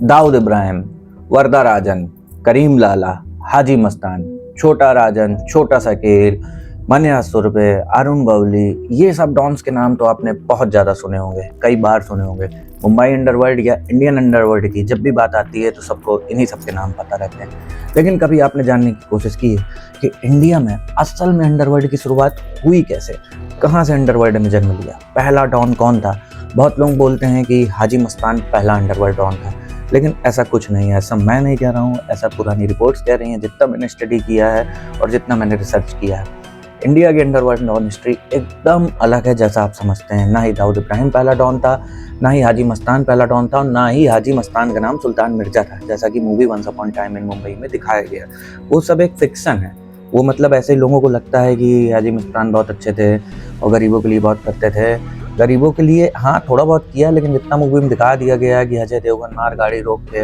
दाऊद इब्राहिम, वर्दा राजन, करीम लाला, हाजी मस्तान, छोटा राजन, छोटा शकील, मन्या सुरभि, अरुण बवली, ये सब डॉन्स के नाम तो आपने बहुत ज़्यादा सुने होंगे, कई बार सुने होंगे। मुंबई अंडरवर्ल्ड या इंडियन अंडरवर्ल्ड की जब भी बात आती है तो सबको इन्हीं सब के नाम पता रहते हैं। लेकिन कभी आपने जानने की कोशिश की है कि इंडिया में असल में अंडरवर्ल्ड की शुरुआत हुई कैसे? कहाँ से अंडरवर्ल्ड ने जन्म लिया? पहला डॉन कौन था? बहुत लोग बोलते हैं कि हाजी मस्तान पहला अंडरवर्ल्ड डॉन था, लेकिन ऐसा कुछ नहीं है। ऐसा मैं नहीं कह रहा हूँ, ऐसा पुरानी रिपोर्ट्स कह रही हैं। जितना मैंने स्टडी किया है और जितना मैंने रिसर्च किया है, इंडिया की अंडरवर्ल्ड डॉन हिस्ट्री एकदम अलग है जैसा आप समझते हैं। ना ही दाऊद इब्राहिम पहला डॉन था, ना ही हाजी मस्तान पहला डॉन था, और ना ही हाजी मस्तान का नाम सुल्तान मिर्जा था, जैसा कि मूवी वंस अपॉन टाइम इन मुंबई में दिखाया गया। वो सब एक फिक्शन है। वो मतलब ऐसे लोगों को लगता है कि हाजी मस्तान बहुत अच्छे थे और गरीबों के लिए बहुत करते थे। गरीबों के लिए हाँ थोड़ा बहुत किया, लेकिन जितना मूवी में दिखा दिया गया कि अजय देवगन मार गाड़ी रोक के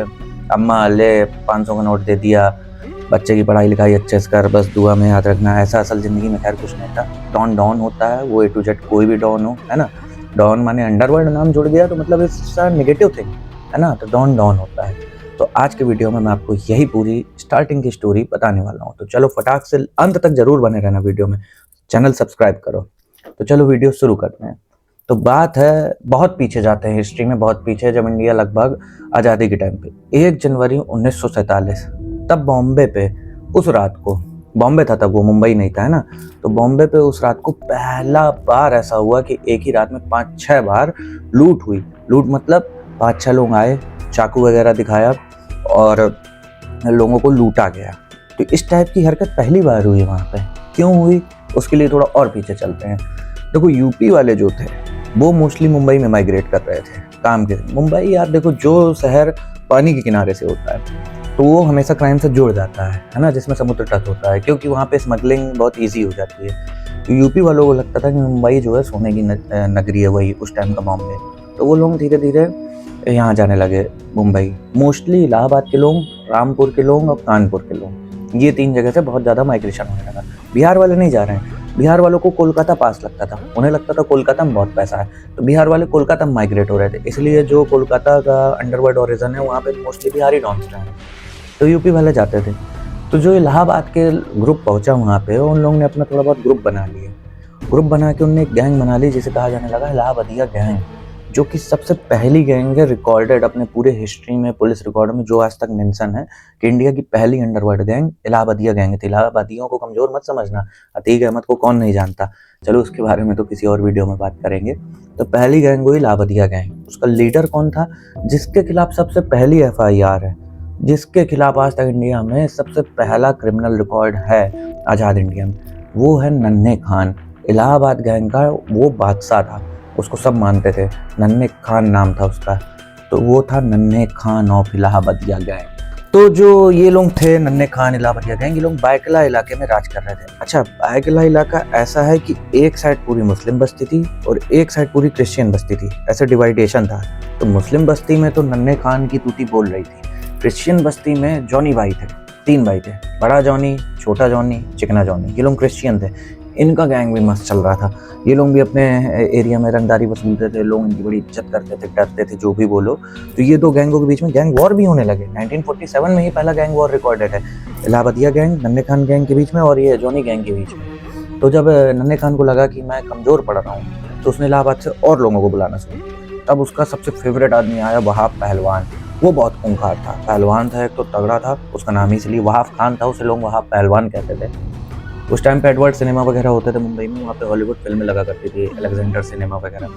अम्मा ले 500 का नोट दे दिया, बच्चे की पढ़ाई लिखाई अच्छे से कर, बस दुआ में याद रखना, ऐसा असल ज़िंदगी में खैर कुछ नहीं था। डॉन डॉन होता है, वो A to Z कोई भी डॉन हो, है ना। डॉन माने अंडरवर्ल्ड नाम जुड़ गया तो मतलब इट्स नेगेटिव थिंग, है ना। तो डॉन डॉन होता है। तो आज के वीडियो में मैं आपको यही पूरी स्टार्टिंग की स्टोरी बताने वाला हूँ। तो चलो फटाक से अंत तक जरूर बने रहना वीडियो में, चैनल सब्सक्राइब करो। तो चलो वीडियो शुरू करते हैं। तो बात है बहुत पीछे जाते हैं हिस्ट्री में, बहुत पीछे, जब इंडिया लगभग आज़ादी के टाइम पे 1 जनवरी 1947 तब बॉम्बे पे उस रात को, बॉम्बे था तब, वो मुंबई नहीं था, है ना। तो बॉम्बे पे उस रात को पहला बार ऐसा हुआ कि एक ही रात में 5-6 बार लूट हुई। लूट मतलब 5-6 लोग आए, चाकू वगैरह दिखाया और लोगों को लूटा गया। तो इस टाइप की हरकत पहली बार हुई वहाँ पे। क्यों हुई उसके लिए थोड़ा और पीछे चलते हैं। देखो यूपी वाले जो थे वो मोस्टली मुंबई में माइग्रेट कर रहे थे काम के। मुंबई यार देखो, जो शहर पानी के किनारे से होता है तो वो हमेशा क्राइम से जुड़ जाता है ना, जिसमें समुद्र तट होता है, क्योंकि वहाँ पे स्मगलिंग बहुत इजी हो जाती है। तो यूपी वालों को लगता था कि मुंबई जो है सोने की नगरी है, वही उस टाइम का बॉम्बे। तो वो लोग धीरे धीरे यहाँ जाने लगे मुंबई। मोस्टली इलाहाबाद के लोग, रामपुर के लोग और कानपुर के लोग, ये 3 जगह से बहुत ज़्यादा माइग्रेशन होने लगा। बिहार वाले नहीं जा रहे हैं। बिहार वालों को कोलकाता पास लगता था, उन्हें लगता था कोलकाता में बहुत पैसा है, तो बिहार वाले कोलकाता में माइग्रेट हो रहे थे। इसलिए जो कोलकाता का अंडरवर्ल्ड ओरिजिन है वहाँ पे मोस्टली बिहारी डॉन्स रहे हैं, तो यूपी वाले जाते थे। तो जो इलाहाबाद के ग्रुप पहुंचा वहाँ पे, उन लोगों ने अपना थोड़ा बहुत ग्रुप बना लिया। ग्रुप बना के उनने एक गैंग बना ली जिसे कहा जाने लगा इलाहाबादिया गैंग, जो कि सबसे पहली गैंग है रिकॉर्डेड अपने पूरे हिस्ट्री में, पुलिस रिकॉर्ड में, जो आज तक मेंशन है कि इंडिया की पहली अंडरवर्ल्ड गैंग इलाहाबादिया गैंग थी। इलाहाबादियों को कमजोर मत समझना, अतीक अहमद को कौन नहीं जानता। चलो उसके बारे में तो किसी और वीडियो में बात करेंगे। तो पहली गैंग हुई इलाहाबादिया गैंग। उसका लीडर कौन था? जिसके खिलाफ सबसे पहली FIR है, जिसके खिलाफ आज तक इंडिया में सबसे पहला क्रिमिनल रिकॉर्ड है आज़ाद इंडिया में, वो है नन्हे खान। इलाहाबाद गैंग का वो बादशाह था, उसको सब मानते थे। नन्हे खान नाम था उसका, तो वो था नन्हे खान ऑफ इलाहाबादिया गैंग। तो जो ये लोग थे नन्हे खान इलाहाबादिया गैंग, ये लोग बायकला इलाके में राज कर रहे थे। अच्छा, बायकला इलाका ऐसा है कि एक साइड पूरी मुस्लिम बस्ती थी और एक साइड पूरी क्रिश्चियन बस्ती थी, ऐसे डिवाइडेशन था। तो मुस्लिम बस्ती में तो नन्हे खान की तूती बोल रही थी। क्रिश्चियन बस्ती में जॉनी भाई थे, 3 भाई थे, बड़ा जॉनी, छोटा जॉनी, चिकना जॉनी। ये लोग क्रिश्चियन थे। इनका गैंग भी मस्त चल रहा था। ये लोग भी अपने एरिया में रंगदारी वसूलते थे, लोग इनकी बड़ी इज्जत करते थे, डरते थे, जो भी बोलो। तो ये 2 गैंगों के बीच में गैंग वॉर भी होने लगे। 1947 में ही पहला गैंग वॉर रिकॉर्डेड है, इलाहाबादिया गैंग नन्हे खान गैंग के बीच में और ये जॉनी गैंग के बीच में। तो जब नन्हे खान को लगा कि मैं कमज़ोर पड़ रहा हूँ, तो उसने इलाहाबाद से और लोगों को बुलाना शुरू किया। तब उसका सबसे फेवरेट आदमी आया वहाब पहलवान। वो बहुत खूंखार था, पहलवान था, एक तो तगड़ा था। उसका नाम ही इसलिए वहाब खान था, उसे लोग वहाब पहलवान कहते थे। उस टाइम पे एडवर्ड सिनेमा वगैरह होते थे मुंबई में, वहाँ पे हॉलीवुड फिल्में लगा करती थी, अलेक्जेंडर सिनेमा वगैरह।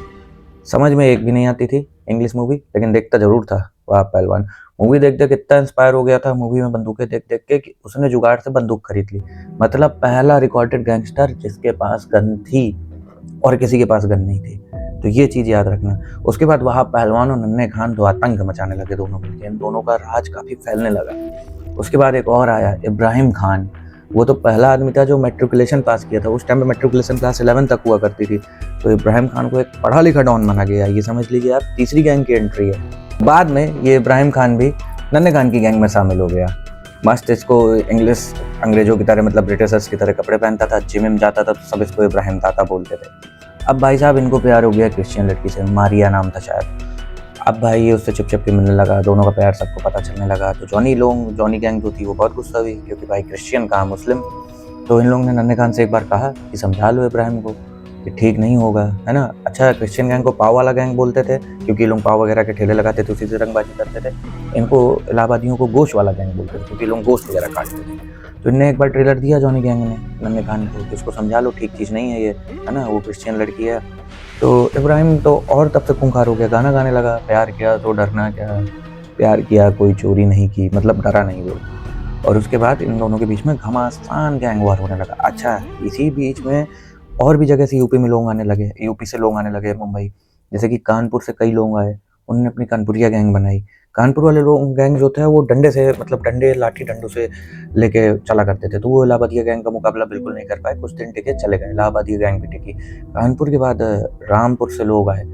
समझ में एक भी नहीं आती थी इंग्लिश मूवी, लेकिन देखता जरूर था वहाब पहलवान। मूवी देख देख इतना इंस्पायर हो गया था मूवी में बंदूकें देख देख के कि उसने जुगाड़ से बंदूक खरीद ली। मतलब पहला रिकॉर्डेड गैंगस्टर जिसके पास गन थी और किसी के पास गन नहीं थी। तो ये चीज़ याद रखना। उसके बाद वहाब पहलवान और नन्हे खान तो आतंक मचाने लगे दोनों मिलकर, इन दोनों का राज काफ़ी फैलने लगा। उसके बाद एक और आया इब्राहिम खान। वो तो पहला आदमी था जो मैट्रिकुलेशन पास किया था। उस टाइम में मैट्रिकुलेशन क्लास 11 तक हुआ करती थी। तो इब्राहिम खान को एक पढ़ा लिखा डॉन माना गया। ये समझ लीजिए आप, तीसरी गैंग की एंट्री है। बाद में ये इब्राहिम खान भी नन्हे खान की गैंग में शामिल हो गया। मस्त इसको इंग्लिश अंग्रेजों की तरह, मतलब ब्रिटिशर्स की तरह कपड़े पहनता था, जिम में जाता था, तो सब इसको इब्राहिम ताता बोलते थे। अब भाई साहब इनको प्यार हो गया क्रिश्चियन लड़की से, मारिया नाम था शायद। अब भाई ये उससे चिप के मिलने लगा, दोनों का प्यार सबको पता चलने लगा। तो जॉनी गैंग जो थी वो बहुत गुस्सा हुई, क्योंकि भाई क्रिश्चियन कहाँ मुस्लिम। तो इन लोगों ने नन्हे खान से एक बार कहा कि समझा लो इब्राहिम को कि ठीक नहीं होगा, है ना। अच्छा, क्रिश्चियन गैंग को पाव वाला गैंग बोलते थे, क्योंकि लोग पाव वगैरह के ठेले लगाते थे, उसी से रंगबाजी करते थे। इनको इलाहाबादियों को गोश्त वाला गैंग बोलते थे, क्योंकि लोग गोश्त वगैरह काटते थे। तो इनने एक बार ट्रेलर दिया जॉनी गैंग ने नन्हे खान को कि उसको समझा लो, ठीक चीज़ नहीं है ये, है ना, वो क्रिश्चियन लड़की है। तो इब्राहिम तो और तब से खूंखार हो गया, गाना गाने लगा, प्यार किया तो डरना क्या, प्यार किया कोई चोरी नहीं की, मतलब डरा नहीं वो। और उसके बाद इन दोनों के बीच में घमासान गैंग वार होने लगा। अच्छा, इसी बीच में और भी जगह से यूपी में लोग आने लगे, यूपी से लोग आने लगे मुंबई। जैसे कि कानपुर से कई लोग आए, उन्होंने अपनी कानपुरिया गैंग बनाई। कानपुर वाले लोग गैंग जो थे वो डंडे से, मतलब डंडे लाठी डंडों से लेके चला करते थे, तो वो इलाहाबादिया गैंग का मुकाबला बिल्कुल नहीं कर पाए, कुछ दिन टिके चले गए, इलाहाबादिया गैंग भी टिकी। कानपुर के बाद रामपुर से लोग आए,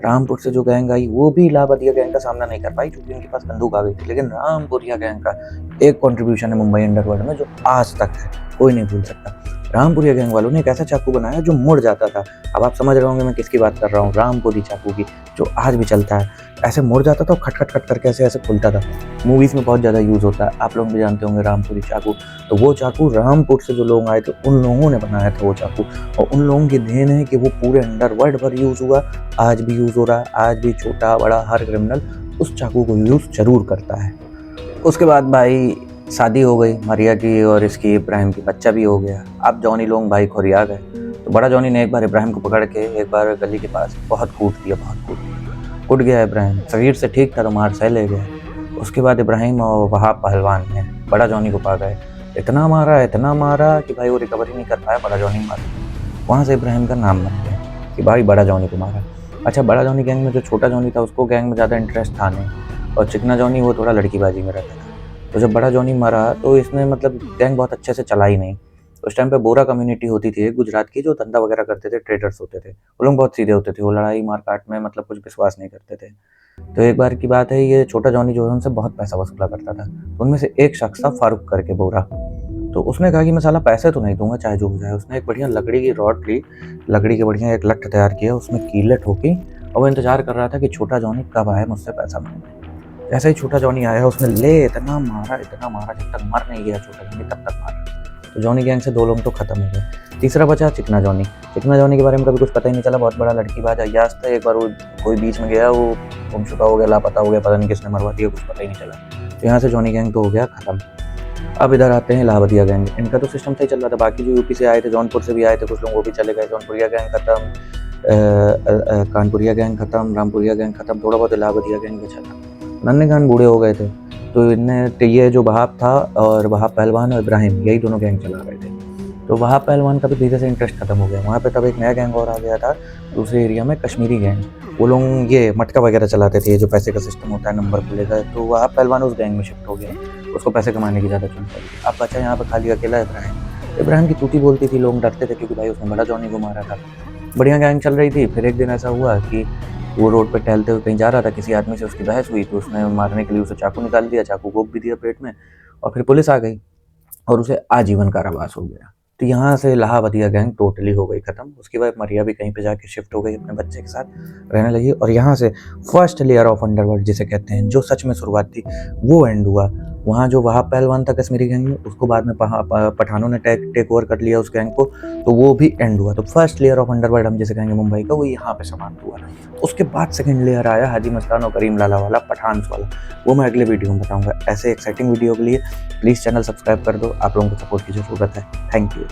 रामपुर से जो गैंग आई वो भी इलाहाबादिया गैंग का सामना नहीं कर पाई, क्योंकि उनके पास बंदूक आ गई थी। लेकिन रामपुरिया गैंग का एक कंट्रीब्यूशन है मुंबई अंडरवर्ल्ड में जो आज तक है, कोई नहीं भूल सकता। रामपुरिया गैंग वालों ने एक ऐसा चाकू बनाया जो मुड़ जाता था। अब आप समझ रहे होंगे मैं किसकी बात कर रहा हूँ, रामपुरी चाकू की, जो आज भी चलता है। ऐसे मुड़ जाता था, खट खट खट करके ऐसे ऐसे खुलता था। मूवीज़ में बहुत ज़्यादा यूज़ होता है, आप लोग भी जानते होंगे रामपुरी चाकू। तो वो चाकू रामपुर से जो लोग आए थे उन लोगों ने बनाया था वो चाकू, और उन लोगों की देन है कि वो पूरे अंडरवर्ल्ड भर यूज़ हुआ, आज भी यूज़ हो रहा है। आज भी छोटा बड़ा हर क्रिमिनल उस चाकू को यूज़ जरूर करता है। उसके बाद भाई शादी हो गई मरिया की, और इसकी इब्राहिम की बच्चा भी हो गया। अब जॉनी लोग भाई खोरिया गए। तो बड़ा जॉनी ने एक बार इब्राहिम को पकड़ के एक बार गली के पास बहुत कूट दिया, कुट गया इब्राहिम, शरीर से ठीक था तो मार सह ले गया। उसके बाद इब्राहिम और वहाब पहलवान ने बड़ा जॉनी को पा गए, इतना मारा कि भाई वो रिकवर ही नहीं कर पाया, बड़ा जॉनी मारा। वहाँ से इब्राहिम का नाम बन गया कि भाई बड़ा जॉनी को मारा। अच्छा, बड़ा जॉनी गैंग में जो छोटा जॉनी था उसको गैंग में ज़्यादा इंटरेस्ट था नहीं, और चिकना जॉनी वो थोड़ा लड़कीबाजी में रहता था। तो जब बड़ा जॉनी मरा तो इसने मतलब गैंग बहुत अच्छे से चला ही नहीं। उस टाइम पे बोरा कम्युनिटी होती थी गुजरात की, जो धंधा वगैरह करते थे, ट्रेडर्स होते थे, वो लोग बहुत सीधे होते थे, वो लड़ाई मार काट में मतलब कुछ विश्वास नहीं करते थे। तो एक बार की बात है, ये छोटा जॉनी जो है उनसे बहुत पैसा वसूला करता था। तो उनमें से एक शख्स था फारूक करके बोरा। तो उसने कहा कि मैं साला पैसे तो नहीं दूंगा चाहे जो हो जाए। उसने एक बढ़िया लकड़ी की रॉड ली, लकड़ी के बढ़िया एक लठ तैयार किया, उसमें कीले ठोकी, और वो इंतजार कर रहा था कि छोटा जॉनी कब आए मुझसे पैसा मांगने। जैसे ही छोटा जॉनी आया उसने इतना मारा जब तक मर नहीं गया छोटा जॉनी तब तक मारा। तो जॉनी गैंग से 2 लोग तो खत्म हो गए। तीसरा बचा चिकना जॉनी। चिकना जॉनी के बारे में कभी कुछ पता ही नहीं चला, बहुत बड़ा लड़कीबाज अय्याश था। एक बार वो कोई बीच में गया, वो गुमशुदा हो गया, लापता हो गया, पता नहीं किसने मरवा दिया, कुछ पता ही नहीं चला। तो यहाँ से जॉनी गैंग तो हो गया खत्म। अब इधर आते हैं इलाहाबादिया गैंग। इनका तो सिस्टम सही चल रहा था, बाकी जो यूपी से आए थे, जौनपुर से भी आए थे कुछ लोग, वो भी चले गए। जौनपुरिया गैंग खत्म, कानपुरिया गैंग खत्म, रामपुरिया गैंग खत्म, थोड़ा बहुत इलाहाबादिया गैंग बचा था। नन्हे खान बूढ़े हो गए थे, तो इनने ये जो वहाब था और वहाब पहलवान और इब्राहिम, यही दोनों गैंग चला रहे थे। तो वहाब पहलवान का भी धीरे से इंटरेस्ट खत्म हो गया। वहाँ पे तब एक नया गैंग और आ गया था दूसरे एरिया में, कश्मीरी गैंग। वो लोग ये मटका वगैरह चलाते थे, ये जो पैसे का सिस्टम होता है नंबर को लेकर। तो वहाब पहलवान उस गैंग में शिफ्ट हो गया, उसको पैसे कमाने की ज़्यादा चिंता थी। अब बचा यहाँ पर खाली अकेला इब्राहिम की तूती बोलती थी, लोग डरते थे क्योंकि भाई उसने बड़ा जॉनी को मारा था। बढ़िया गैंग चल रही थी। फिर एक दिन ऐसा हुआ कि वो रोड पे टहलते हुए कहीं जा रहा था, किसी आदमी से उसकी बहस हुई, तो उसने मारने के लिए उसे चाकू निकाल दिया, चाकू घोंप भी दिया पेट में, और फिर पुलिस आ गई और उसे आजीवन कारावास हो गया। तो यहाँ से इलाहाबादिया गैंग टोटली हो गई खत्म। उसके बाद मरिया भी कहीं पे जाके शिफ्ट हो गई, अपने बच्चे के साथ रहने लगी, और यहाँ से फर्स्ट लेयर ऑफ अंडरवर्ल्ड जिसे कहते हैं, जो सच में शुरुआत थी, वो एंड हुआ। वहाँ जो वहाब पहलवान था कश्मीरी गैंग में, उसको बाद में पठानों ने टेक ओवर कर लिया उस गैंग को, तो वो भी एंड हुआ। तो फर्स्ट लेयर ऑफ अंडरवर्ल्ड हम जिसे कहेंगे मुंबई का, वो यहाँ पे समाप्त हुआ। उसके बाद सेकंड लेयर आया हाजी मस्तान और करीम लाला वाला, पठान्स वाला, वो मैं अगले वीडियो में बताऊंगा। ऐसे एक्साइटिंग वीडियो के लिए प्लीज़ चैनल सब्सक्राइब कर दो, आप लोगों को सपोर्ट की ज़रूरत है। Thank you.